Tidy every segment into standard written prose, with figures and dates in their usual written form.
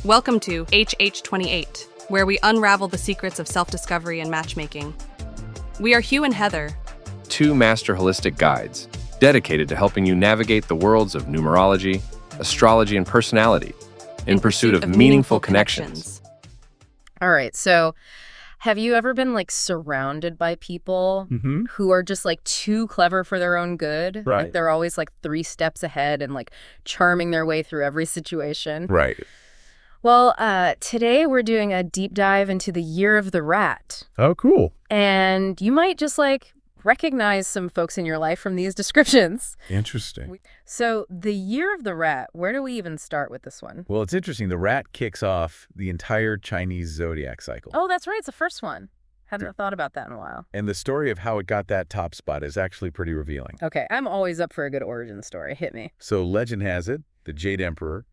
Welcome to HH28, where we unravel the secrets of self-discovery and matchmaking. We are Hugh and Heather, two master holistic guides dedicated to helping you navigate the worlds of numerology, astrology, and personality in pursuit of meaningful connections. All right, so have you ever been surrounded by people who are just too clever for their own good? Right. Like they're always 3 steps ahead and charming their way through every situation. Right. Well, today we're doing a deep dive into the Year of the Rat. Oh, cool. And you might just recognize some folks in your life from these descriptions. Interesting. So the Year of the Rat, where do we even start with this one? Well, it's interesting. The rat kicks off the entire Chinese zodiac cycle. Oh, that's right. It's the first one. Hadn't thought about that in a while. And the story of how it got that top spot is actually pretty revealing. Okay, I'm always up for a good origin story. Hit me. So legend has it, the Jade Emperor,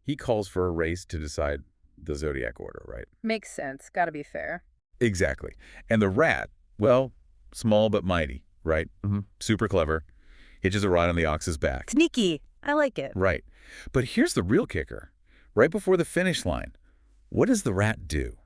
he calls for a race to decide the zodiac order, right? Makes sense. Gotta be fair. Exactly. And the rat, well, small but mighty, right? Super clever. Hitches a ride on the ox's back. Sneaky. I like it. Right. But here's the real kicker. Right before the finish line, what does the rat do?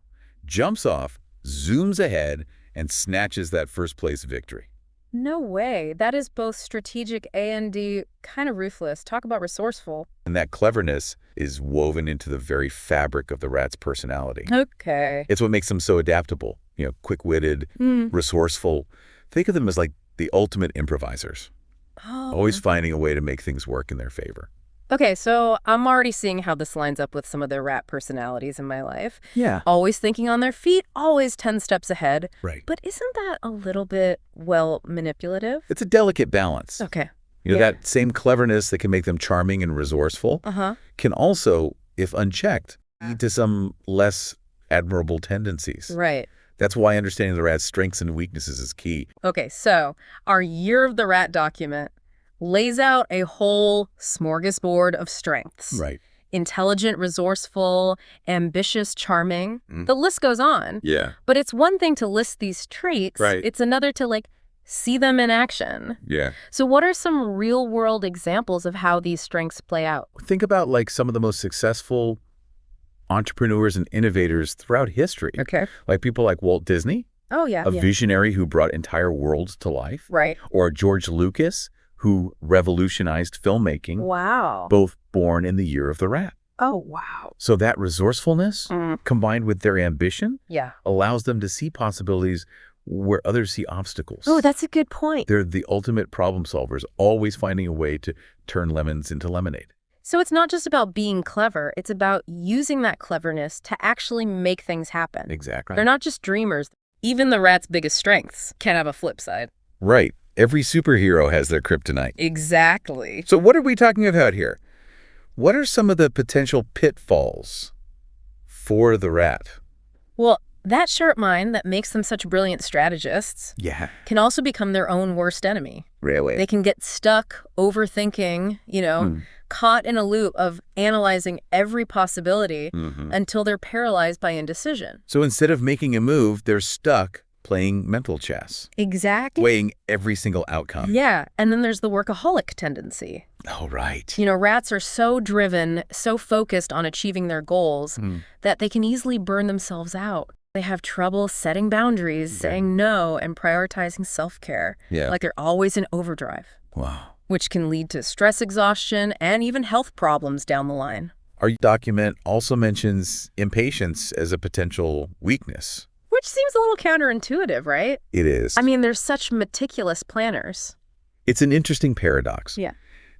Jumps off, zooms ahead, and snatches that first place victory. No way. That is both strategic and kind of ruthless. Talk about resourceful. And that cleverness is woven into the very fabric of the rat's personality. Okay. It's what makes them so adaptable, quick-witted, resourceful. Think of them as the ultimate improvisers, always finding a way to make things work in their favor. Okay, so I'm already seeing how this lines up with some of the rat personalities in my life. Yeah. Always thinking on their feet, always 10 steps ahead. Right. But isn't that a little bit, manipulative? It's a delicate balance. Okay. That same cleverness that can make them charming and resourceful can also, if unchecked, lead to some less admirable tendencies. Right. That's why understanding the rat's strengths and weaknesses is key. Okay, so our Year of the Rat document lays out a whole smorgasbord of strengths. Right. Intelligent, resourceful, ambitious, charming. The list goes on. Yeah. But it's one thing to list these traits. Right. It's another to see them in action. Yeah. So what are some real-world examples of how these strengths play out? Think about some of the most successful entrepreneurs and innovators throughout history. Okay. People like Walt Disney, Oh, yeah. a visionary who brought entire worlds to life. Right. Or George Lucas, who revolutionized filmmaking. Wow. Both born in the Year of the Rat. Oh, wow. So that resourcefulness, combined with their ambition, Yeah. allows them to see possibilities where others see obstacles. Oh, that's a good point. They're the ultimate problem solvers, always finding a way to turn lemons into lemonade. So it's not just about being clever. It's about using that cleverness to actually make things happen. Exactly. They're not just dreamers. Even the rat's biggest strengths can have a flip side. Right. Every superhero has their kryptonite. Exactly. So what are we talking about here? What are some of the potential pitfalls for the rat? Well, that sharp mind that makes them such brilliant strategists Yeah. can also become their own worst enemy. Really? They can get stuck overthinking, caught in a loop of analyzing every possibility until they're paralyzed by indecision. So instead of making a move, they're stuck playing mental chess, Exactly. weighing every single outcome. Yeah, and then there's the workaholic tendency. Oh, right. Rats are so driven, so focused on achieving their goals that they can easily burn themselves out. They have trouble setting boundaries, saying no, and prioritizing self-care. Yeah. They're always in overdrive. Wow. Which can lead to stress exhaustion and even health problems down the line. Our document also mentions impatience as a potential weakness. Which seems a little counterintuitive, right? It is. I mean, they're such meticulous planners. It's an interesting paradox. Yeah.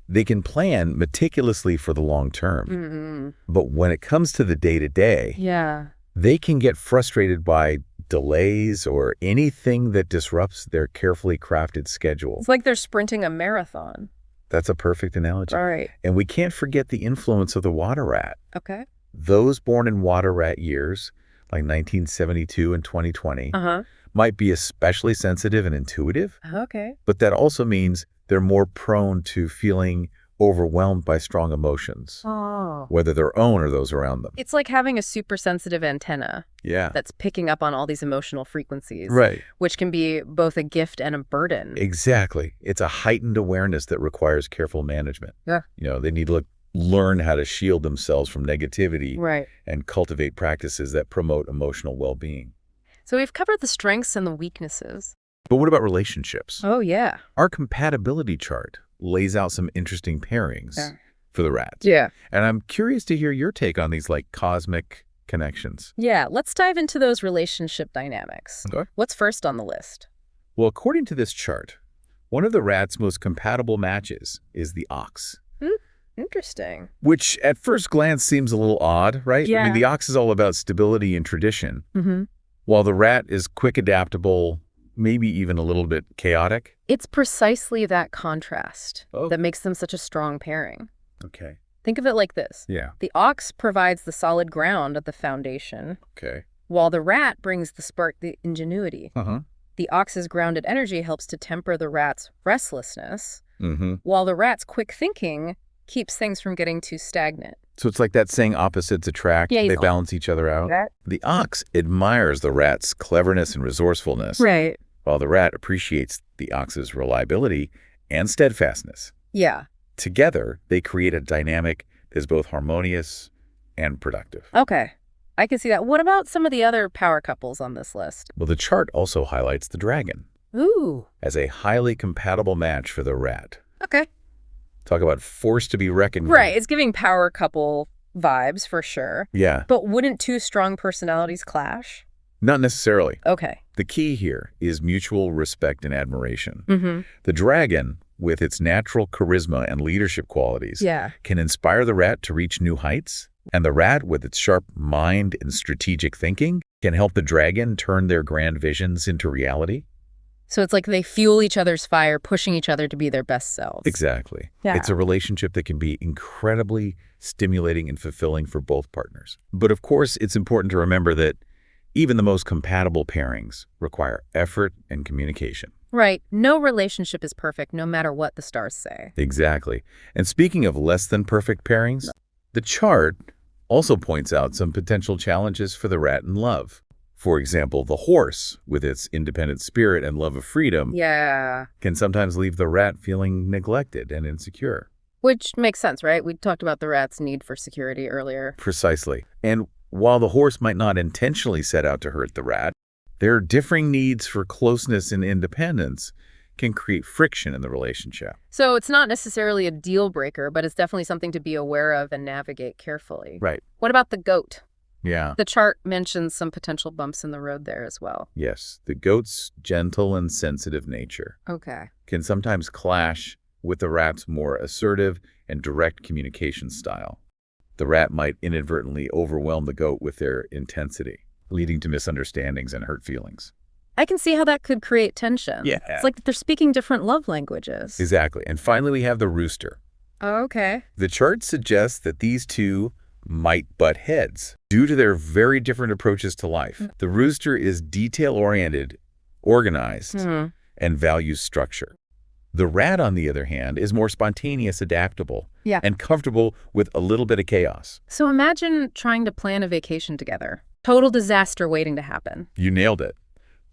They can plan meticulously for the long term, but when it comes to the day-to-day, Yeah. they can get frustrated by delays or anything that disrupts their carefully crafted schedule. It's like they're sprinting a marathon. That's a perfect analogy. All right. And we can't forget the influence of the water rat. Okay. Those born in water rat years, like 1972 and 2020, might be especially sensitive and intuitive, Okay. but that also means they're more prone to feeling overwhelmed by strong emotions, Oh. whether their own or those around them. It's like having a super sensitive antenna Yeah. that's picking up on all these emotional frequencies. Right. Which can be both a gift and a burden. Exactly. It's a heightened awareness that requires careful management. Yeah. They need to look learn how to shield themselves from negativity Right. and cultivate practices that promote emotional well-being. So we've covered the strengths and the weaknesses. But what about relationships? Oh, yeah. Our compatibility chart lays out some interesting pairings for the rats. Yeah. And I'm curious to hear your take on these like cosmic connections. Yeah, let's dive into those relationship dynamics. Okay. What's first on the list? Well, according to this chart, one of the rat's most compatible matches is the ox. Interesting. Which at first glance seems a little odd, right? Yeah. I mean, the ox is all about stability and tradition, while the rat is quick, adaptable, maybe even a little bit chaotic. It's precisely that contrast Oh. that makes them such a strong pairing. Okay. Think of it like this. Yeah. The ox provides the solid ground at the foundation, Okay. while the rat brings the spark, the ingenuity. Uh-huh. The ox's grounded energy helps to temper the rat's restlessness, Mm-hmm. while the rat's quick thinking keeps things from getting too stagnant. So it's like that saying opposites attract. Yeah, They balance each other out. That? The ox admires the rat's cleverness and resourcefulness, Right. while the rat appreciates the ox's reliability and steadfastness. Yeah. Together, they create a dynamic that is both harmonious and productive. Okay. I can see that. What about some of the other power couples on this list? Well, the chart also highlights the dragon Ooh. as a highly compatible match for the rat. Okay. Talk about force to be reckoned with. Right. It's giving power couple vibes for sure. Yeah, But wouldn't two strong personalities clash? not necessarily. Okay. The key here is mutual respect and admiration. Mm-hmm. The dragon, with its natural charisma and leadership qualities, Yeah. can inspire the rat to reach new heights, and the rat, with its sharp mind and strategic thinking, can help the dragon turn their grand visions into reality. So it's like they fuel each other's fire, pushing each other to be their best selves. Exactly. Yeah. It's a relationship that can be incredibly stimulating and fulfilling for both partners. But of course, it's important to remember that even the most compatible pairings require effort and communication. Right. No relationship is perfect, no matter what the stars say. Exactly. And speaking of less than perfect pairings, the chart also points out some potential challenges for the rat in love. For example, the horse, with its independent spirit and love of freedom, Yeah. can sometimes leave the rat feeling neglected and insecure. Which makes sense, right? We talked about the rat's need for security earlier. Precisely. And while the horse might not intentionally set out to hurt the rat, their differing needs for closeness and independence can create friction in the relationship. So it's not necessarily a deal breaker, but it's definitely something to be aware of and navigate carefully. Right. What about the goat? Yeah. The chart mentions some potential bumps in the road there as well. Yes. The goat's gentle and sensitive nature Okay. can sometimes clash with the rat's more assertive and direct communication style. The rat might inadvertently overwhelm the goat with their intensity, leading to misunderstandings and hurt feelings. I can see how that could create tension. Yeah. It's like they're speaking different love languages. Exactly. And finally, we have the rooster. Okay. The chart suggests that these two might butt heads due to their very different approaches to life. The rooster is detail-oriented, organized, and values structure. The rat, on the other hand, is more spontaneous, adaptable, Yeah. and comfortable with a little bit of chaos. So imagine trying to plan a vacation together. Total disaster waiting to happen. You nailed it.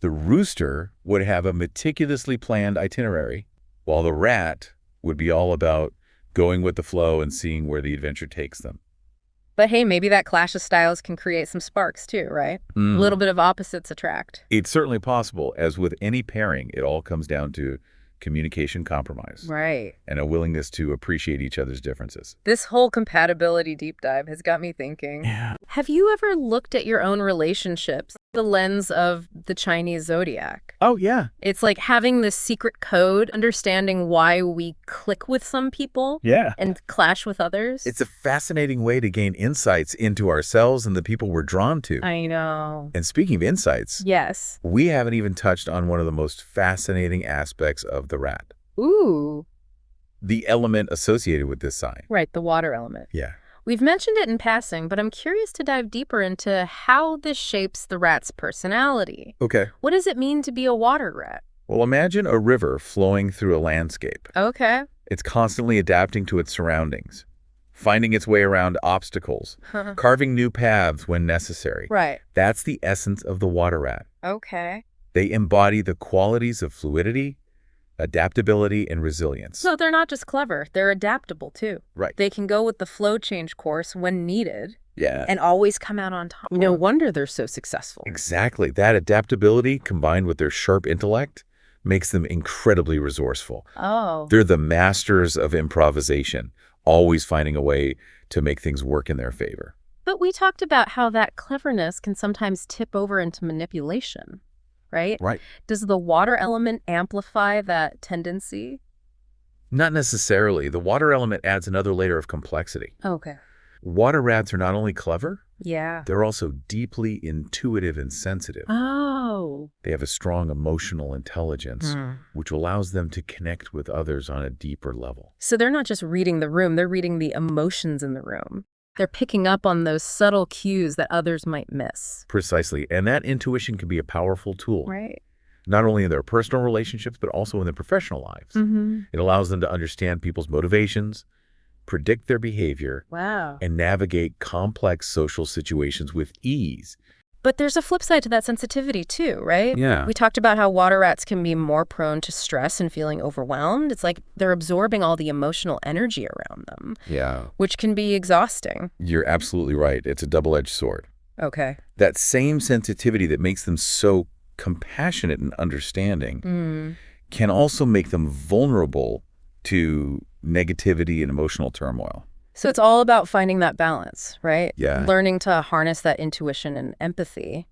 The rooster would have a meticulously planned itinerary, while the rat would be all about going with the flow and seeing where the adventure takes them. But hey, maybe that clash of styles can create some sparks too, right? A little bit of opposites attract. It's certainly possible. As with any pairing, it all comes down to communication compromise Right. and a willingness to appreciate each other's differences. This whole compatibility deep dive has got me thinking. Yeah. Have you ever looked at your own relationships through the lens of the Chinese zodiac? Oh, yeah. It's like having this secret code, understanding why we click with some people Yeah. and clash with others. It's a fascinating way to gain insights into ourselves and the people we're drawn to. I know. And speaking of insights, Yes. we haven't even touched on one of the most fascinating aspects of the rat, Ooh. the element associated with this sign. Right, the water element. Yeah. We've mentioned it in passing, but I'm curious to dive deeper into how this shapes the rat's personality. Okay. What does it mean to be a water rat? Well, imagine a river flowing through a landscape. Okay. It's constantly adapting to its surroundings, finding its way around obstacles, carving new paths when necessary. Right. That's the essence of the water rat. Okay. They embody the qualities of fluidity, adaptability, and resilience. So they're not just clever, they're adaptable too. Right. They can go with the flow change course when needed Yeah. and always come out on top. No wonder they're so successful. Exactly. That adaptability combined with their sharp intellect makes them incredibly resourceful. Oh. They're the masters of improvisation, always finding a way to make things work in their favor. But we talked about how that cleverness can sometimes tip over into manipulation, right? Right. Does the water element amplify that tendency? Not necessarily. The water element adds another layer of complexity. Okay. Water rats are not only clever, Yeah. they're also deeply intuitive and sensitive. Oh. They have a strong emotional intelligence, Hmm. which allows them to connect with others on a deeper level. So they're not just reading the room, they're reading the emotions in the room. They're picking up on those subtle cues that others might miss. Precisely. And that intuition can be a powerful tool, Right. not only in their personal relationships, but also in their professional lives. Mm-hmm. It allows them to understand people's motivations, predict their behavior, Wow. and navigate complex social situations with ease. But there's a flip side to that sensitivity too, right? Yeah. We talked about how water rats can be more prone to stress and feeling overwhelmed. It's like they're absorbing all the emotional energy around them, Yeah. which can be exhausting. You're absolutely right. It's a double-edged sword. Okay. That same sensitivity that makes them so compassionate and understanding can also make them vulnerable to negativity and emotional turmoil. So it's all about finding that balance, right? Yeah. Learning to harness that intuition and empathy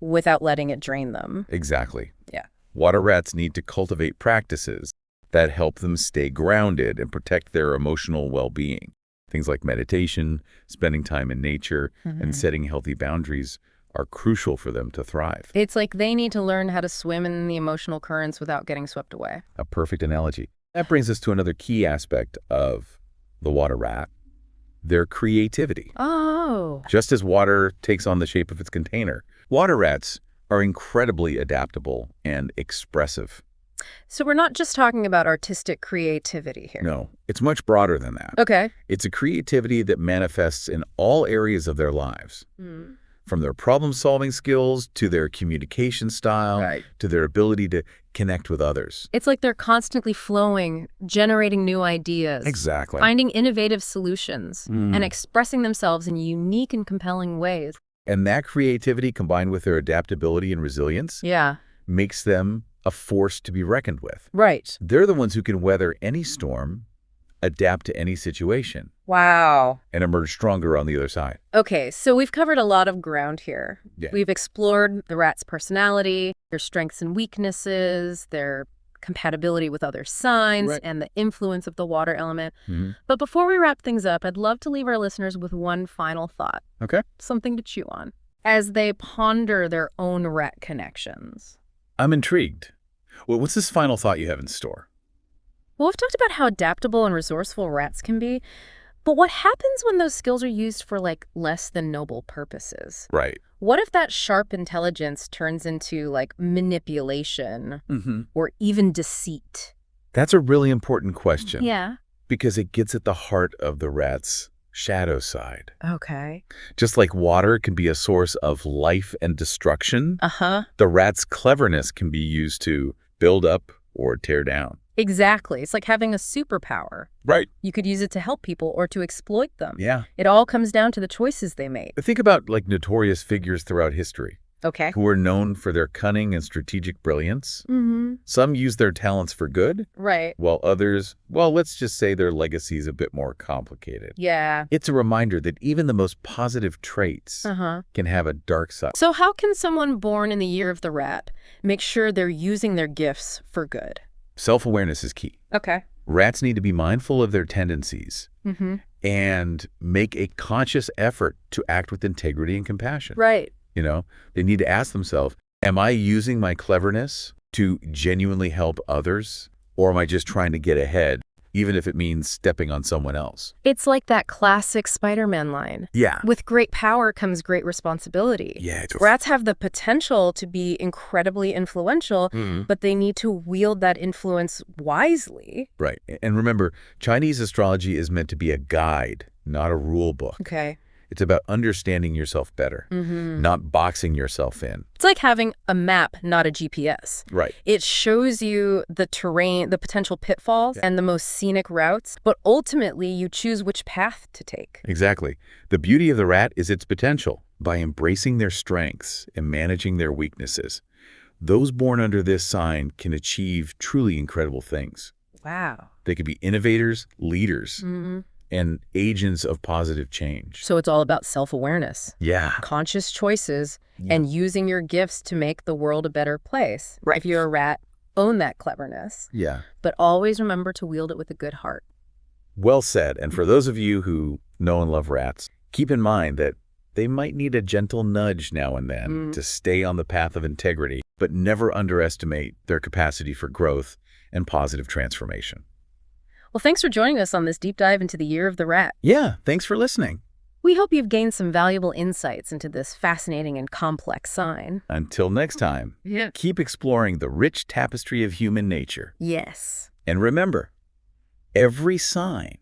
without letting it drain them. Exactly. Yeah. Water rats need to cultivate practices that help them stay grounded and protect their emotional well-being. Things like meditation, spending time in nature, and setting healthy boundaries are crucial for them to thrive. It's like they need to learn how to swim in the emotional currents without getting swept away. A perfect analogy. That brings us to another key aspect of the water rat, their creativity. Oh. Just as water takes on the shape of its container, water rats are incredibly adaptable and expressive. So we're not just talking about artistic creativity here. No, it's much broader than that. Okay. It's a creativity that manifests in all areas of their lives, from their problem-solving skills to their communication style, to their ability to connect with others. It's like they're constantly flowing, generating new ideas. Exactly. Finding innovative solutions and expressing themselves in unique and compelling ways. And that creativity combined with their adaptability and resilience Yeah. makes them a force to be reckoned with. Right. They're the ones who can weather any storm, adapt to any situation, Wow. and emerge stronger on the other side. Okay, so we've covered a lot of ground here. Yeah. We've explored the rat's personality, their strengths and weaknesses, their compatibility with other signs, Right. and the influence of the water element. But before we wrap things up, I'd love to leave our listeners with one final thought. Okay. Something to chew on as they ponder their own rat connections. I'm intrigued. Well, what's this final thought you have in store? Well, we've talked about how adaptable and resourceful rats can be, but what happens when those skills are used for, like, less than noble purposes? Right. What if that sharp intelligence turns into, like, manipulation or even deceit? That's a really important question. Yeah. Because it gets at the heart of the rat's shadow side. Okay. Just like water can be a source of life and destruction, the rat's cleverness can be used to build up or tear down. Exactly. It's like having a superpower. Right. You could use it to help people or to exploit them. Yeah. It all comes down to the choices they make. Think about like notorious figures throughout history Okay. who are known for their cunning and strategic brilliance. Mm-hmm. Some use their talents for good, Right. while others, well, let's just say their legacy is a bit more complicated. Yeah. It's a reminder that even the most positive traits can have a dark side. So how can someone born in the year of the rat make sure they're using their gifts for good? Self-awareness is key. Okay. Rats need to be mindful of their tendencies and make a conscious effort to act with integrity and compassion. Right. You know, they need to ask themselves, am I using my cleverness to genuinely help others, or am I just trying to get ahead, even if it means stepping on someone else? It's like that classic Spider-Man line. Yeah. With great power comes great responsibility. Yeah. Rats have the potential to be incredibly influential, but they need to wield that influence wisely. Right. And remember, Chinese astrology is meant to be a guide, not a rule book. Okay. It's about understanding yourself better, not boxing yourself in. It's like having a map, not a GPS. Right. It shows you the terrain, the potential pitfalls, and the most scenic routes, but ultimately you choose which path to take. Exactly. The beauty of the rat is its potential. By embracing their strengths and managing their weaknesses, those born under this sign can achieve truly incredible things. Wow. They could be innovators, leaders, and agents of positive change. So it's all about self-awareness, Yeah. conscious choices, and using your gifts to make the world a better place. Right. If you're a rat, own that cleverness. Yeah. But always remember to wield it with a good heart. Well said. And for those of you who know and love rats, keep in mind that they might need a gentle nudge now and then to stay on the path of integrity, but never underestimate their capacity for growth and positive transformation. Well, thanks for joining us on this deep dive into the Year of the Rat. Yeah, thanks for listening. We hope you've gained some valuable insights into this fascinating and complex sign. Until next time, keep exploring the rich tapestry of human nature. Yes. And remember, every sign,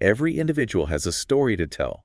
every individual has a story to tell.